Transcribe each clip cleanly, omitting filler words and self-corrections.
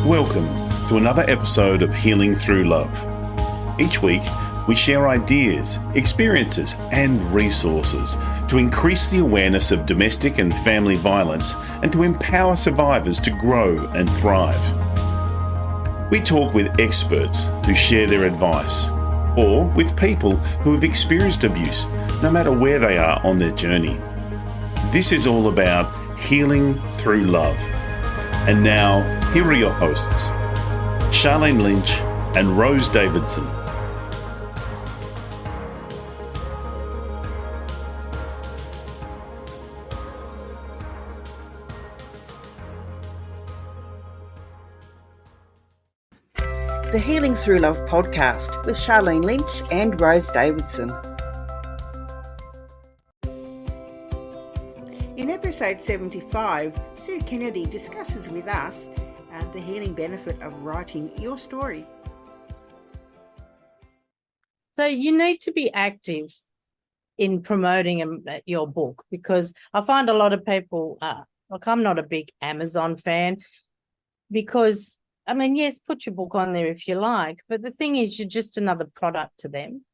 Welcome to another episode of Healing Through Love. Each week, we share ideas, experiences, and resources to increase the awareness of domestic and family violence and to empower survivors to grow and thrive. We talk with experts who share their advice, or with people who have experienced abuse, no matter where they are on their journey. This is all about healing through love. And now, here are your hosts, Sharlene Lynch and Rose Davidson. The Healing Through Love podcast with Sharlene Lynch and Rose Davidson. In episode 75, Sue Kennedy discusses with us the healing benefit of writing your story. So you need to be active in promoting your book, because I find a lot of people, I'm not a big Amazon fan, because yes, put your book on there if you like, but the thing is, you're just another product to them.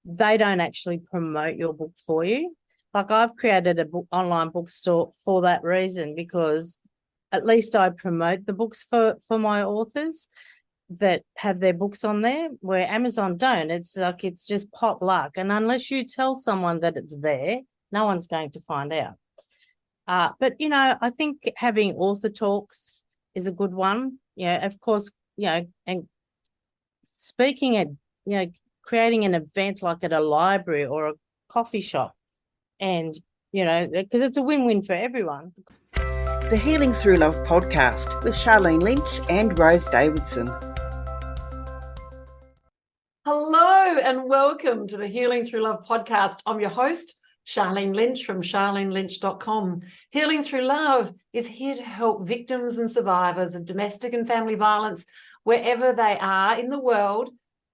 They don't actually promote your book for you. Like, I've created an online bookstore for that reason, because at least I promote the books for my authors that have their books on there, where Amazon don't. It's like, it's just pot luck. And unless you tell someone that it's there, no one's going to find out. But I think having author talks is a good one. Of course, and speaking at, creating an event like at a library or a coffee shop, and, because it's a win-win for everyone. The Healing Through Love podcast with Sharlene Lynch and Rose Davidson. Hello and welcome to the Healing Through Love podcast. I'm your host, Sharlene Lynch from sharlenelynch.com. Healing Through Love is here to help victims and survivors of domestic and family violence wherever they are in the world,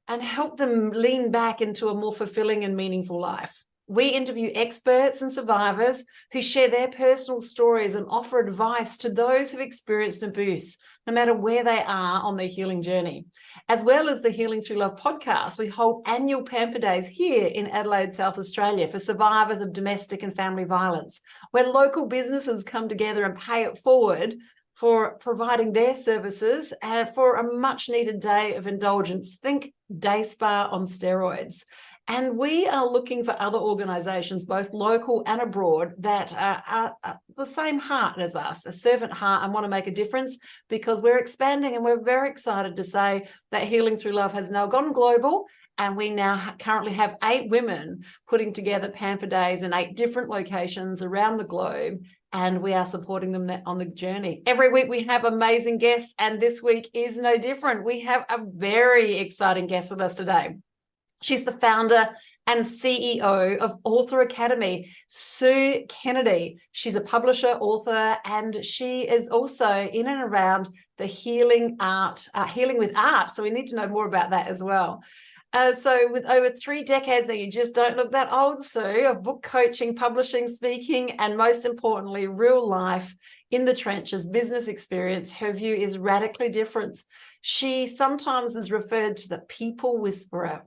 and help them lean back into a more fulfilling and meaningful life. We interview experts and survivors who share their personal stories and offer advice to those who've experienced abuse, no matter where they are on their healing journey. As well as the Healing Through Love podcast, we hold annual Pamper Days here in Adelaide, South Australia, for survivors of domestic and family violence, where local businesses come together and pay it forward for providing their services for a much needed day of indulgence. Think day spa on steroids. And we are looking for other organisations, both local and abroad, that are the same heart as us, a servant heart, and want to make a difference, because we're expanding, and we're very excited to say that Healing Through Love has now gone global, and we now currently have 8 women putting together Pamper Days in 8 different locations around the globe, and we are supporting them on the journey. Every week we have amazing guests, and this week is no different. We have a very exciting guest with us today. She's the founder and CEO of Author Academy, Sue Kennedy. She's a publisher, author, and she is also in and around the healing with art. So we need to know more about that as well. So with over 3 decades now, you just don't look that old, Sue, of book coaching, publishing, speaking, and most importantly, real life in the trenches, business experience. Her view is radically different. She sometimes is referred to the people whisperer.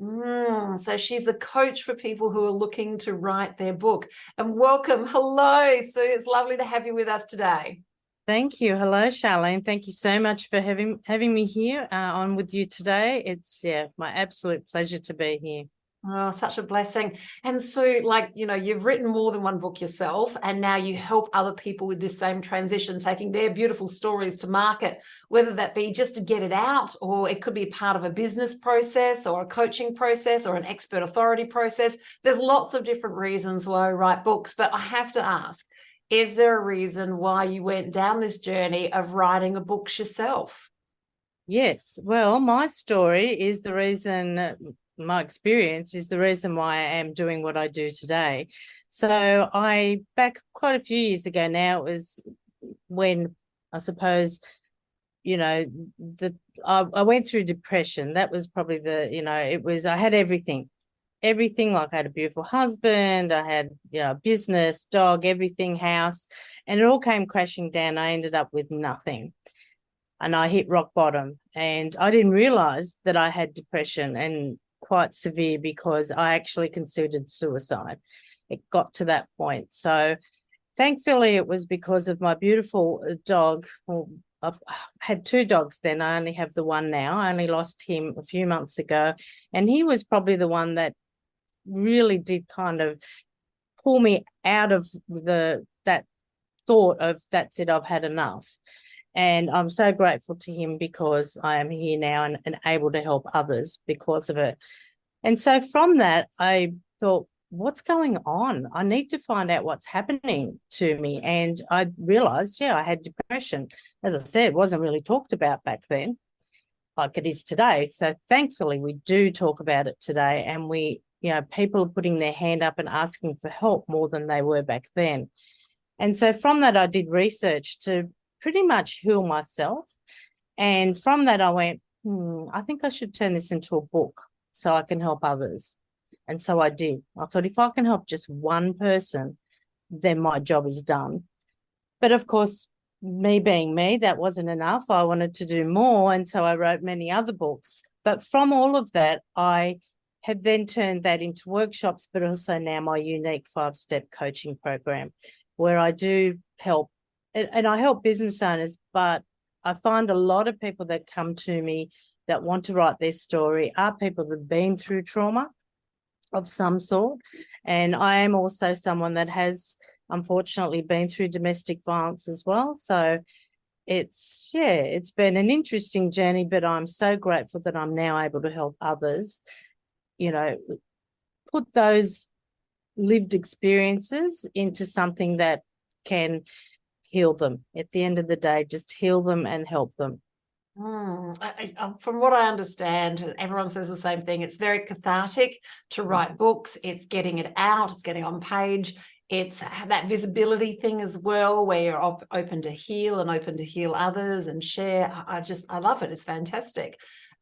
So she's a coach for people who are looking to write their book. And welcome. Hello, Sue. It's lovely to have you with us today. Thank you. Hello, Sharlene. Thank you so much for having me here on with you today. It's my absolute pleasure to be here. Oh, such a blessing. And so, you've written more than one book yourself, and now you help other people with this same transition, taking their beautiful stories to market, whether that be just to get it out, or it could be part of a business process or a coaching process or an expert authority process. There's lots of different reasons why we write books, but I have to ask, is there a reason why you went down this journey of writing a book yourself? Yes. Well, my story is the reason, my experience is the reason why I am doing what I do today. So back quite a few years ago now, it was when I suppose, I went through depression. That was probably I had everything. Like, I had a beautiful husband, I had, business, dog, everything, house, and it all came crashing down. I ended up with nothing. and I hit rock bottom, and I didn't realize that I had depression, and quite severe, because I actually considered suicide. It got to that point. So thankfully it was because of my beautiful dog. Well, I've had two dogs then. I only have the one now. I only lost him a few months ago, and he was probably the one that really did kind of pull me out of that thought of, that's it, I've had enough. And I'm so grateful to him, because I am here now and able to help others because of it. And so from that, I thought, what's going on? I need to find out what's happening to me. And I realized, I had depression. As I said, it wasn't really talked about back then like it is today. So thankfully we do talk about it today, and people are putting their hand up and asking for help more than they were back then. And so from that, I did research to pretty much heal myself. And from that, I went, I think I should turn this into a book so I can help others. And so I did. I thought, if I can help just one person, then my job is done. But of course, me being me, that wasn't enough. I wanted to do more. And so I wrote many other books. But from all of that, I have then turned that into workshops, but also now my unique 5-step coaching program, where I do help, and I help business owners, but I find a lot of people that come to me that want to write their story are people that have been through trauma of some sort. And I am also someone that has unfortunately been through domestic violence as well. So it's been an interesting journey, but I'm so grateful that I'm now able to help others, put those lived experiences into something that can heal them. At the end of the day, just heal them and help them. From what I understand, everyone says the same thing. It's very cathartic to write books. It's getting it out. It's getting on page. It's that visibility thing as well, where you're open to heal and open to heal others and share. I love it. It's fantastic.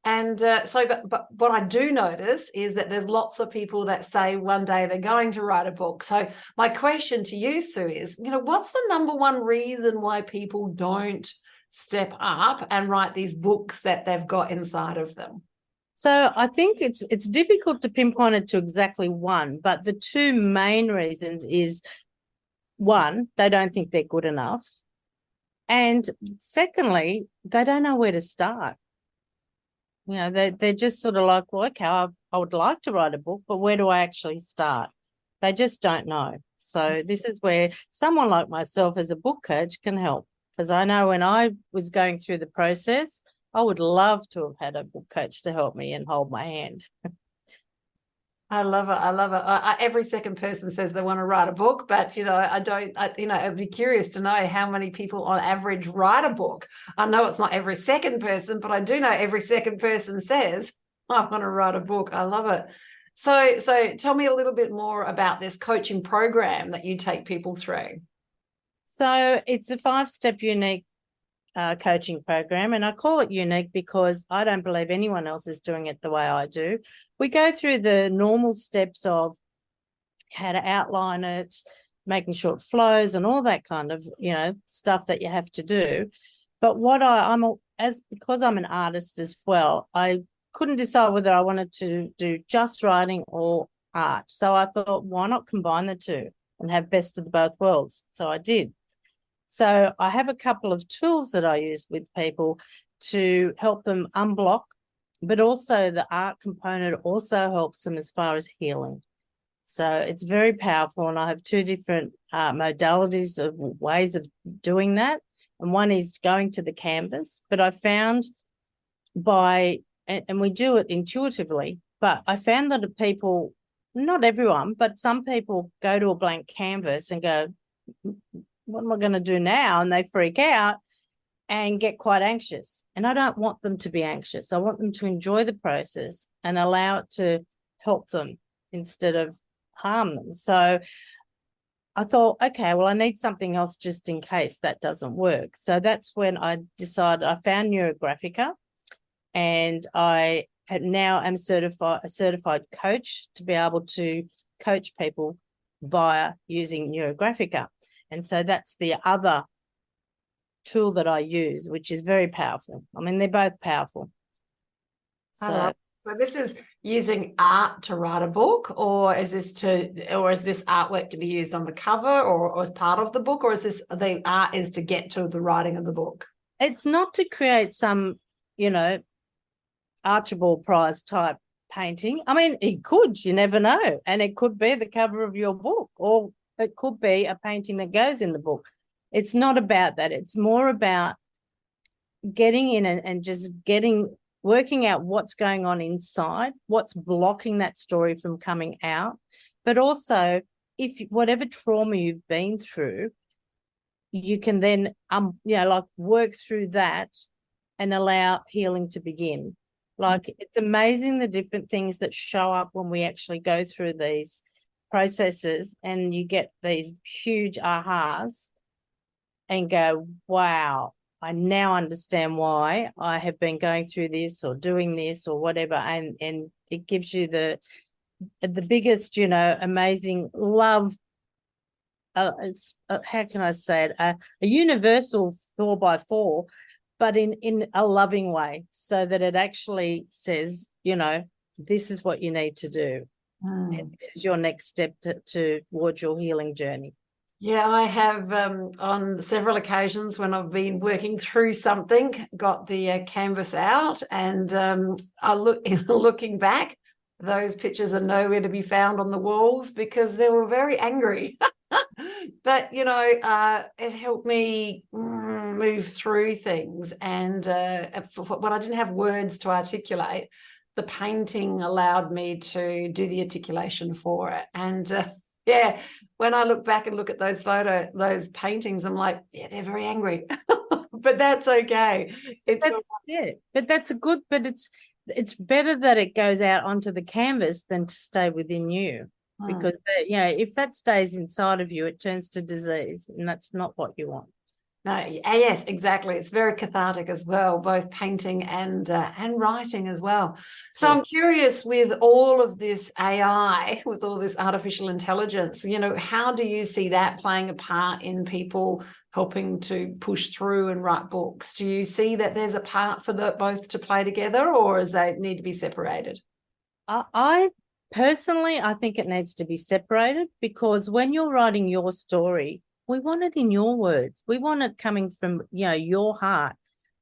And but what I do notice is that there's lots of people that say one day they're going to write a book. So my question to you, Sue, is, what's the number one reason why people don't step up and write these books that they've got inside of them? So I think it's difficult to pinpoint it to exactly one, but the two main reasons is, one, they don't think they're good enough. And secondly, they don't know where to start. They're just sort of like, well, okay, I would like to write a book, but where do I actually start? They just don't know. So this is where someone like myself as a book coach can help, because I know when I was going through the process, I would love to have had a book coach to help me and hold my hand. I love it. I love it. Every second person says they want to write a book, but, I'd be curious to know how many people on average write a book. I know it's not every second person, but I do know every second person says, I want to write a book. I love it. So tell me a little bit more about this coaching program that you take people through. So it's a 5-step unique coaching program, and I call it unique because I don't believe anyone else is doing it the way I do. We go through the normal steps of how to outline it, making sure it flows, and all that kind of stuff that you have to do. But what because I'm an artist as well, I couldn't decide whether I wanted to do just writing or art. So I thought, why not combine the two and have best of both worlds? So I did. So I have a couple of tools that I use with people to help them unblock, but also the art component also helps them as far as healing. So it's very powerful, and I have two different modalities of ways of doing that. And one is going to the canvas, but I found and we do it intuitively, but I found that people, not everyone, but some people go to a blank canvas and go, what am I going to do now? And they freak out and get quite anxious. And I don't want them to be anxious. I want them to enjoy the process and allow it to help them instead of harm them. So I thought, okay, well, I need something else just in case that doesn't work. So that's when I decided, I found Neurographica, and I now am a certified coach to be able to coach people via using Neurographica. And so that's the other tool that I use, which is very powerful. I mean, they're both powerful. So this is using art to write a book, or is this artwork to be used on the cover or as part of the book, or is this the art is to get to the writing of the book? It's not to create some, Archibald Prize type painting. I mean, it could, you never know. And it could be the cover of your book, or it could be a painting that goes in the book. It's not about that. It's more about getting in and just working out what's going on inside, what's blocking that story from coming out. But also, if whatever trauma you've been through, you can then work through that and allow healing to begin. Like, it's amazing the different things that show up when we actually go through these processes, and you get these huge ahas and go, wow, I now understand why I have been going through this or doing this or whatever. And it gives you the biggest, amazing love. How can I say it? A universal 4x4, but in a loving way, so that it actually says, this is what you need to do. This is your next step towards your healing journey. Yeah, I have on several occasions when I've been working through something, got the canvas out, and looking back, those pictures are nowhere to be found on the walls because they were very angry. But, it helped me move through things. And when I didn't have words to articulate, the painting allowed me to do the articulation for it. And when I look back and look at those paintings, I'm like, yeah, they're very angry. But that's okay. But that's it's better that it goes out onto the canvas than to stay within you. Because if that stays inside of you, it turns to disease, and that's not what you want. No, yes, exactly. It's very cathartic as well, both painting and writing as well. So yes. I'm curious, with all of this AI, with all this artificial intelligence, how do you see that playing a part in people helping to push through and write books? Do you see that there's a part for both to play together, or does they need to be separated? Personally, I think it needs to be separated, because when you're writing your story, we want it in your words. We want it coming from, your heart,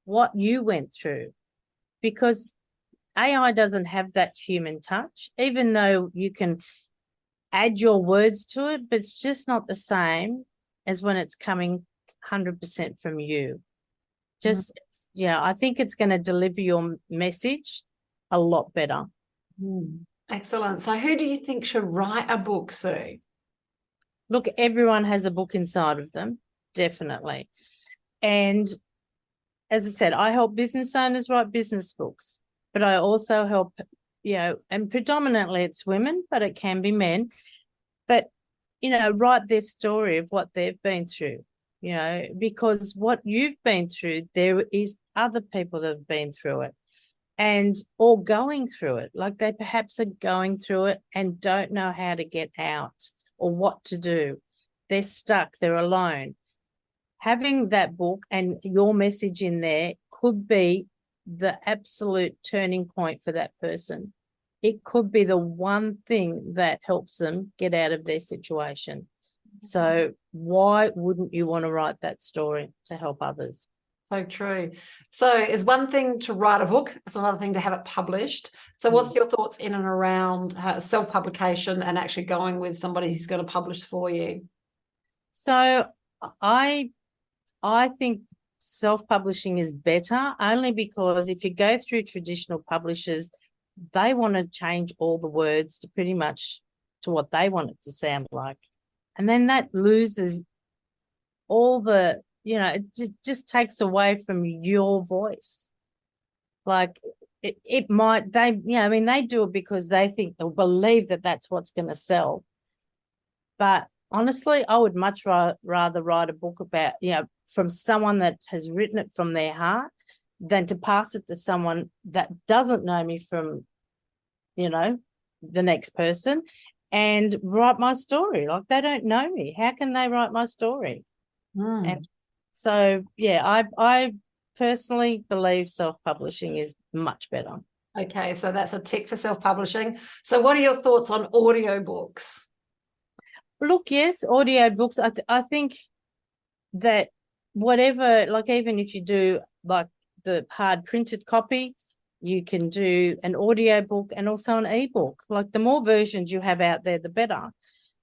what you went through, because AI doesn't have that human touch, even though you can add your words to it, but it's just not the same as when it's coming 100% from you. I think it's going to deliver your message a lot better. Excellent. So who do you think should write a book, Sue? Look, everyone has a book inside of them, definitely. And as I said, I help business owners write business books, but I also help, and predominantly it's women, but it can be men, but, write their story of what they've been through, because what you've been through, there is other people that have been through it. Or going through it, like they perhaps are going through it and don't know how to get out or what to do. They're stuck, they're alone. Having that book and your message in there could be the absolute turning point for that person. It could be the one thing that helps them get out of their situation. So why wouldn't you want to write that story to help others? So true. So it's one thing to write a book, it's another thing to have it published. So what's your thoughts in and around self-publication and actually going with somebody who's going to publish for you? So I think self-publishing is better, only because if you go through traditional publishers, they want to change all the words to pretty much to what they want it to sound like. And then that loses all the, it just takes away from your voice. Like it might, they do it because they think they'll believe that that's what's going to sell. But honestly, I would much rather write a book about, from someone that has written it from their heart than to pass it to someone that doesn't know me from, the next person and write my story. Like, they don't know me. How can they write my story? And So yeah, I personally believe self-publishing is much better. Okay, so that's a tick for self-publishing. So what are your thoughts on audiobooks? Look, yes, audiobooks. I think that whatever, like even if you do like the hard printed copy, you can do an audiobook and also an ebook. Like the more versions you have out there, the better.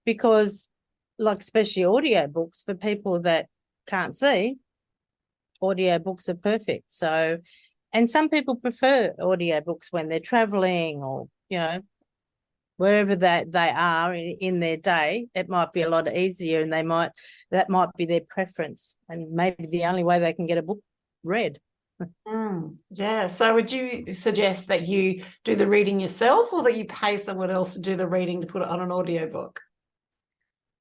Because like especially audiobooks for people that can't see, audiobooks are perfect. So, and some people prefer audiobooks when they're traveling or, wherever they are in their day. It might be a lot easier and that might be their preference and maybe the only way they can get a book read. Yeah. So would you suggest that you do the reading yourself or that you pay someone else to do the reading to put it on an audiobook?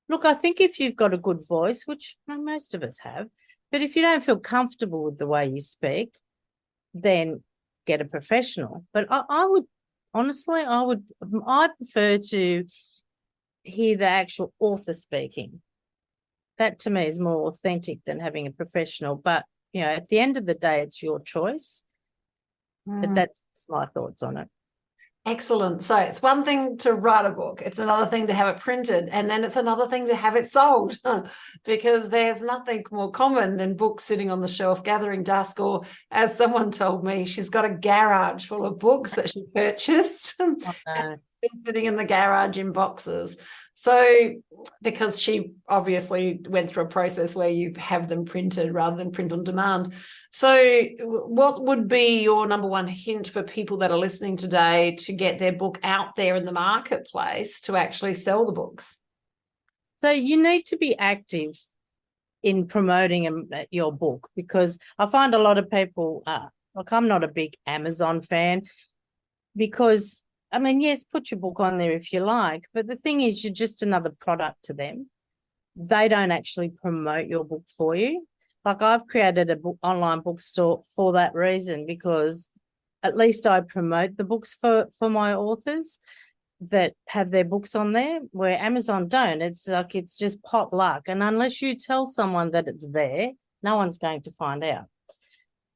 Look, I think if you've got a good voice, which most of us have, but if you don't feel comfortable with the way you speak, then get a professional. But I would honestly, I prefer to hear the actual author speaking. That to me is more authentic than having a professional. But at the end of the day, it's your choice. But that's my thoughts on it. Excellent. So it's one thing to write a book. It's another thing to have it printed. And then it's another thing to have it sold because there's nothing more common than books sitting on the shelf gathering dust. Or as someone told me, she's got a garage full of books that she purchased and sitting in the garage in boxes. So because she obviously went through a process where you have them printed rather than print on demand. So what would be your number one hint for people that are listening today to get their book out there in the marketplace to actually sell the books? So you need to be active in promoting your book because I find a lot of people, like I'm not a big Amazon fan because yes, put your book on there if you like, but the thing is you're just another product to them. They don't actually promote your book for you. Like I've created a online bookstore for that reason because at least I promote the books for my authors that have their books on there, where Amazon don't. It's like it's just pot luck. And unless you tell someone that it's there, no one's going to find out.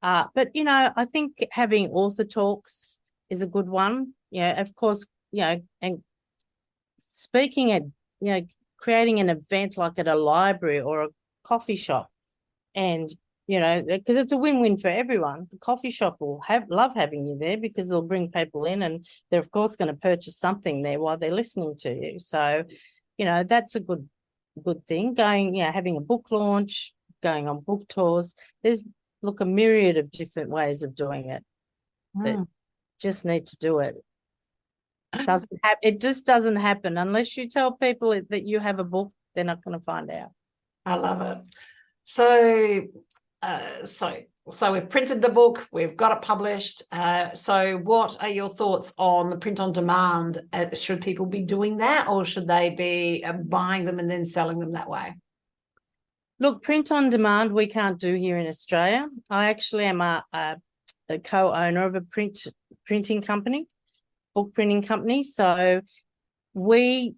But, I think having author talks is a good one. Of course, and speaking at, creating an event like at a library or a coffee shop and, because it's a win-win for everyone. The coffee shop will love having you there because they'll bring people in and they're, of course, going to purchase something there while they're listening to you. So, that's a good thing. Going, having a book launch, going on book tours. There's, a myriad of different ways of doing it. But just need to do it. It just doesn't happen unless you tell people that you have a book. They're not going to find out. I love it. So we've printed the book, we've got it published. So what are your thoughts on the print on demand? Should people be doing that or should they be buying them and then selling them that way? Look, print on demand we can't do here in Australia. I actually am a co-owner of a printing company, book printing company. So we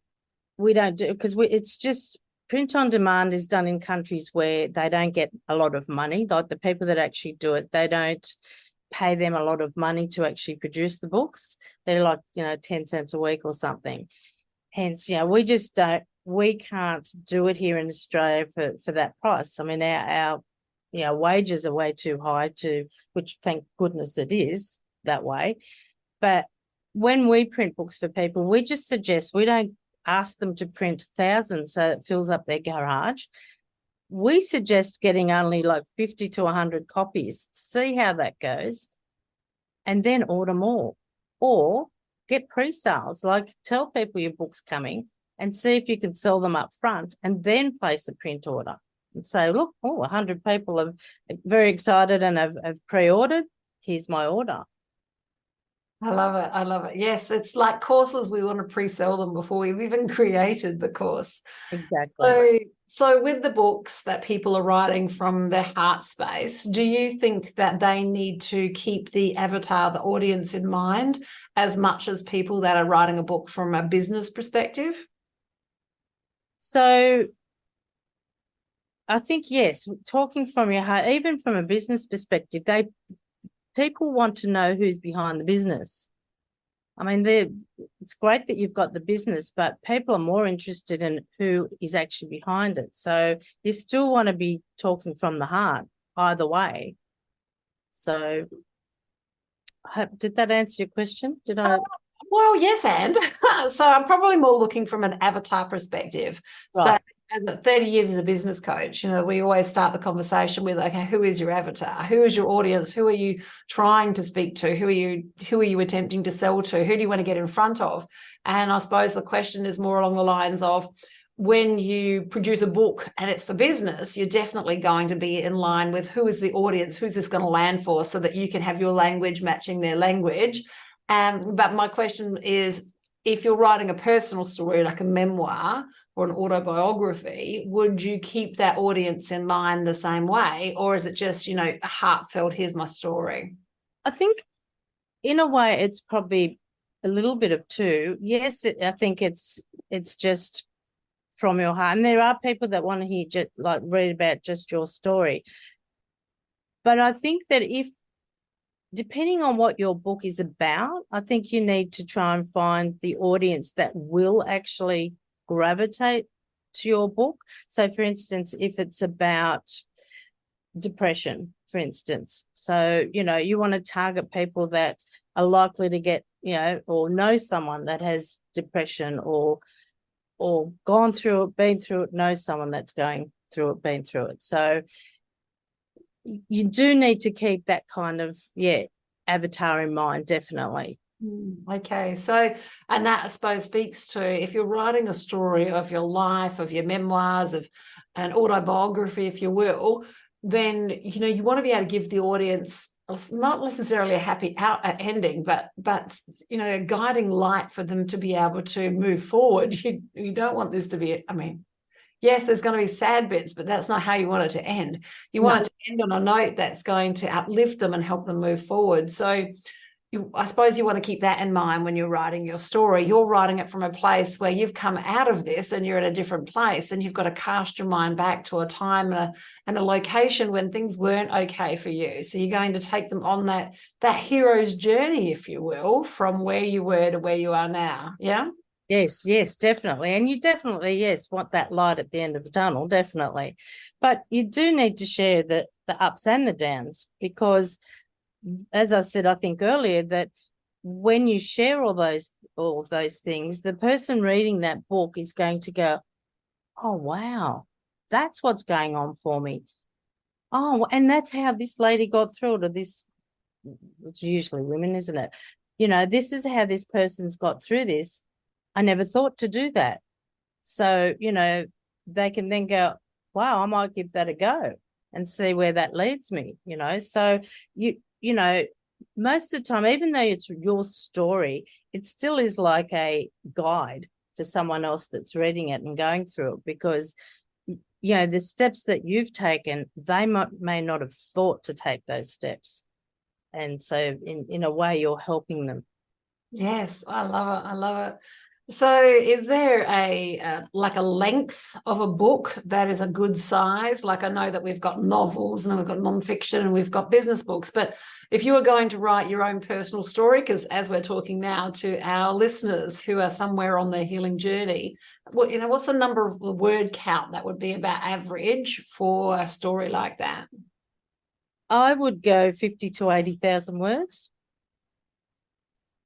don't do because it's just print on demand is done in countries where they don't get a lot of money. Like the people that actually do it, they don't pay them a lot of money to actually produce the books. They're like 10 cents a week or something. Hence, we can't do it here in Australia for that price. I mean, our wages are way too high which thank goodness it is that way. But when we print books for people, we just suggest we don't ask them to print thousands so it fills up their garage. We suggest getting only like 50 to 100 copies, see how that goes, and then order more. Or get pre-sales, like tell people your book's coming and see if you can sell them up front and then place a print order and say, look, 100 people are very excited and have pre-ordered. Here's my order. I love it. I love it. Yes, it's like courses. We want to pre-sell them before we've even created the course. Exactly. So with the books that people are writing from their heart space, do you think that they need to keep the avatar, the audience in mind as much as people that are writing a book from a business perspective? So I think, yes, talking from your heart, even from a business perspective, people want to know who's behind the business. I mean, it's great that you've got the business, but people are more interested in who is actually behind it. So you still want to be talking from the heart either way. So did that answer your question? Did I? Well, yes, and so I'm probably more looking from an avatar perspective. Right. So as 30 years as a business coach, we always start the conversation with, okay, who is your avatar? Who is your audience? Who are you trying to speak to? Who are you attempting to sell to? Who do you want to get in front of? And I suppose the question is more along the lines of, when you produce a book and it's for business, you're definitely going to be in line with who is the audience, who's this going to land for, so that you can have your language matching their language. But my question is, if you're writing a personal story like a memoir or an autobiography, would you keep that audience in mind the same way? Or is it just, a heartfelt, here's my story? I think in a way it's probably a little bit of two. Yes, I think it's just from your heart. And there are people that want to hear just like read about just your story. But I think that depending on what your book is about, I think you need to try and find the audience that will actually gravitate to your book. So for instance, if it's about depression, for instance, so, you want to target people that are likely to get, or know someone that has depression or gone through it, been through it, know someone that's going through it, been through it. So you do need to keep that kind of, avatar in mind, definitely. Okay. So, and that I suppose speaks to, if you're writing a story of your life, of your memoirs, of an autobiography, if you will, then, you want to be able to give the audience not necessarily a happy ending, but a guiding light for them to be able to move forward. You don't want this to be, yes, there's going to be sad bits, but that's not how you want it to end. You want it to end on a note that's going to uplift them and help them move forward. So I suppose you want to keep that in mind when you're writing your story. You're writing it from a place where you've come out of this and you're in a different place, and you've got to cast your mind back to a time and a location when things weren't okay for you. So you're going to take them on that hero's journey, if you will, from where you were to where you are now. Yeah? Yes, definitely. And you definitely, want that light at the end of the tunnel, definitely. But you do need to share the ups and the downs, because as I said, I think earlier, that when you share all of those things, the person reading that book is going to go, oh, wow, that's what's going on for me. Oh, and that's how this lady got through it, or this, it's usually women, isn't it? This is how this person's got through this. I never thought to do that. So, they can then go, wow, I might give that a go and see where that leads me, So most of the time, even though it's your story, it still is like a guide for someone else that's reading it and going through it, because, the steps that you've taken, they may not have thought to take those steps. And so in a way, you're helping them. Yes, I love it. So is there a length of a book that is a good size? Like, I know that we've got novels and then we've got nonfiction and we've got business books, but if you were going to write your own personal story, because as we're talking now to our listeners who are somewhere on their healing journey, what's the number of the word count that would be about average for a story like that? I would go 50 to 80,000 words,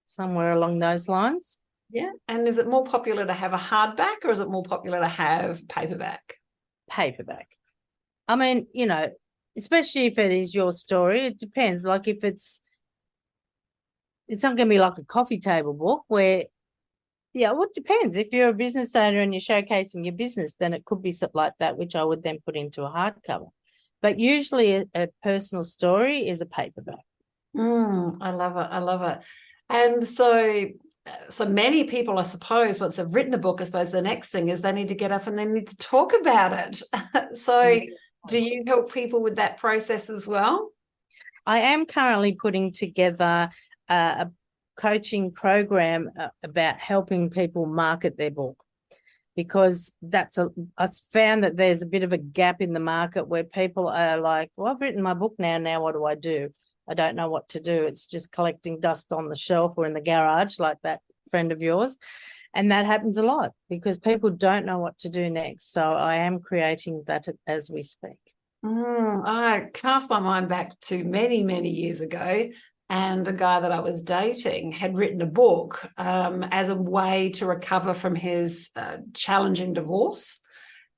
somewhere along those lines. Yeah. And is it more popular to have a hardback, or is it more popular to have paperback? Paperback. I mean, especially if it is your story, it depends. Like, if it's not going to be like a coffee table book where, well, it depends. If you're a business owner and you're showcasing your business, then it could be something like that, which I would then put into a hardcover. But usually a personal story is a paperback. I love it. And so many people, I suppose, once they've written a book, I suppose the next thing is they need to get up and they need to talk about it. So do you help people with that process as well? I am currently putting together a coaching program about helping people market their book. because I've found that there's a bit of a gap in the market where people are like, well, I've written my book now what do I do? I don't know what to do. It's just collecting dust on the shelf or in the garage, like that friend of yours. And that happens a lot because people don't know what to do next. So I am creating that as we speak. I cast my mind back to many, many years ago, and a guy that I was dating had written a book as a way to recover from his challenging divorce,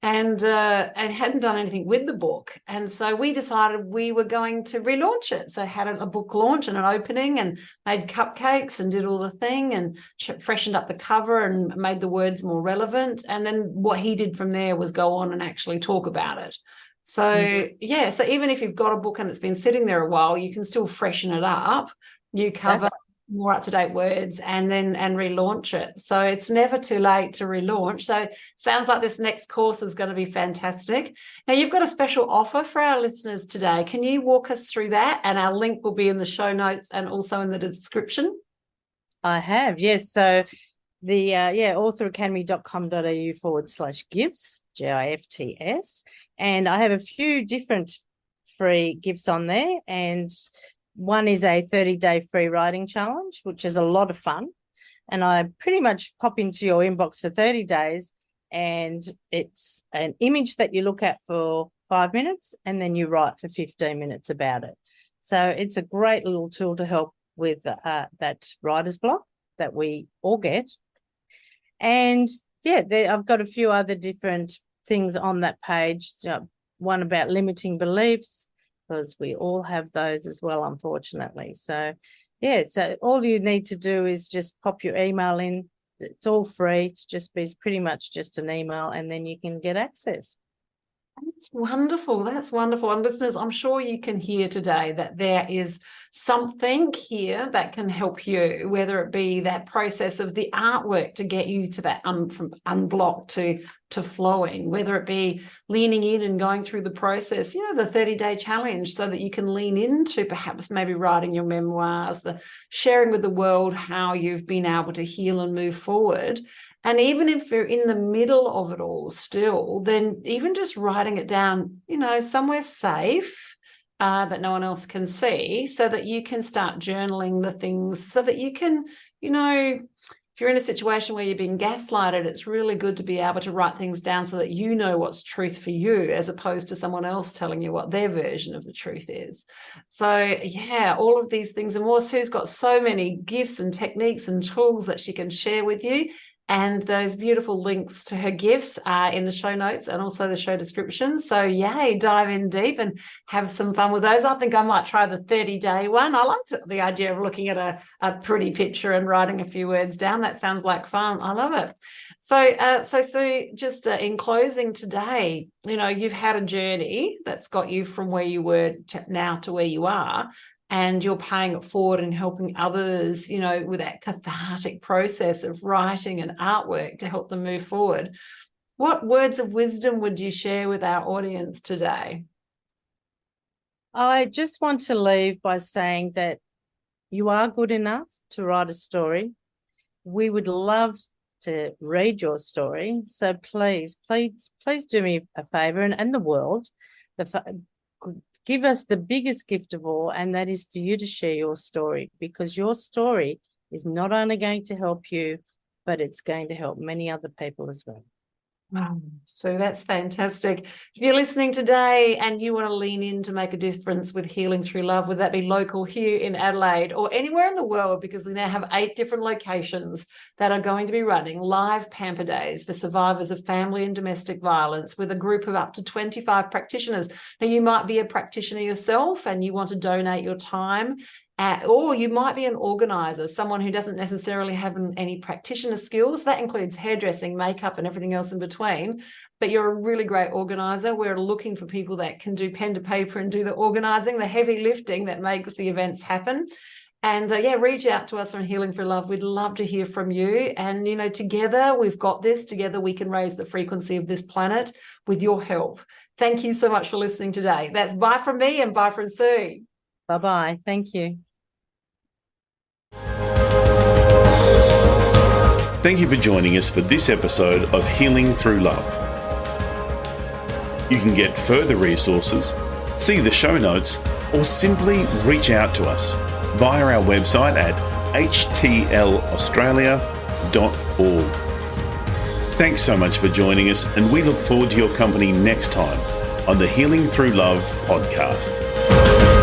and hadn't done anything with the book. And so we decided we were going to relaunch it. So had a book launch and an opening and made cupcakes and did all the thing and freshened up the cover and made the words more relevant. And then what he did from there was go on and actually talk about it. So, so even if you've got a book and it's been sitting there a while, you can still freshen it up, new cover, more up-to-date words, and relaunch it. So it's never too late to relaunch. So sounds like this next course is going to be fantastic. Now, you've got a special offer for our listeners today. Can you walk us through that? And our link will be in the show notes and also in the description. I have, yes. So the authoracademy.com.au/gifts, GIFTS. And I have a few different free gifts on there. And one is a 30-day free writing challenge, which is a lot of fun. And I pretty much pop into your inbox for 30 days. And it's an image that you look at for 5 minutes and then you write for 15 minutes about it. So it's a great little tool to help with that writer's block that we all get. And I've got a few other different things on that page. One about limiting beliefs, because we all have those as well, unfortunately. So, so all you need to do is just pop your email in. It's all free. It's pretty much just an email, and then you can get access. That's wonderful. That's wonderful. And listeners, I'm sure you can hear today that there is something here that can help you, whether it be that process of the artwork to get you to that from unblocked to flowing, whether it be leaning in and going through the process, the 30-day challenge, so that you can lean into perhaps maybe writing your memoirs, the sharing with the world how you've been able to heal and move forward. And even if you're in the middle of it all still, then even just writing it down, somewhere safe that no one else can see, so that you can start journaling the things, so that you can, if you're in a situation where you're being gaslighted, it's really good to be able to write things down so that you know what's truth for you, as opposed to someone else telling you what their version of the truth is. So, all of these things and more. Sue's got so many gifts and techniques and tools that she can share with you. And those beautiful links to her gifts are in the show notes and also the show description. So, dive in deep and have some fun with those. I think I might try the 30-day one. I liked the idea of looking at a pretty picture and writing a few words down. That sounds like fun. I love it. So Sue, just in closing today, you've had a journey that's got you from where you were now to where you are. And you're paying it forward and helping others, with that cathartic process of writing and artwork to help them move forward. What words of wisdom would you share with our audience today? I just want to leave by saying that you are good enough to write a story. We would love to read your story. So please do me a favor and the world. Give us the biggest gift of all, and that is for you to share your story, because your story is not only going to help you, but it's going to help many other people as well. So that's fantastic. If you're listening today and you want to lean in to make a difference with Healing Through Love, would that be local here in Adelaide or anywhere in the world, because we now have 8 different locations that are going to be running live Pamper days for survivors of family and domestic violence with a group of up to 25 practitioners. Now, you might be a practitioner yourself and you want to donate your time, or you might be an organizer, someone who doesn't necessarily have any practitioner skills. That includes hairdressing, makeup, and everything else in between. But you're a really great organizer. We're looking for people that can do pen to paper and do the organizing, the heavy lifting that makes the events happen. And reach out to us on Healing Through Love. We'd love to hear from you. And, together we've got this. Together we can raise the frequency of this planet with your help. Thank you so much for listening today. That's bye from me and bye from Sue. Bye-bye. Thank you. Thank you for joining us for this episode of Healing Through Love. You can get further resources, see the show notes, or simply reach out to us via our website at htlaustralia.org. Thanks so much for joining us, and we look forward to your company next time on the Healing Through Love podcast.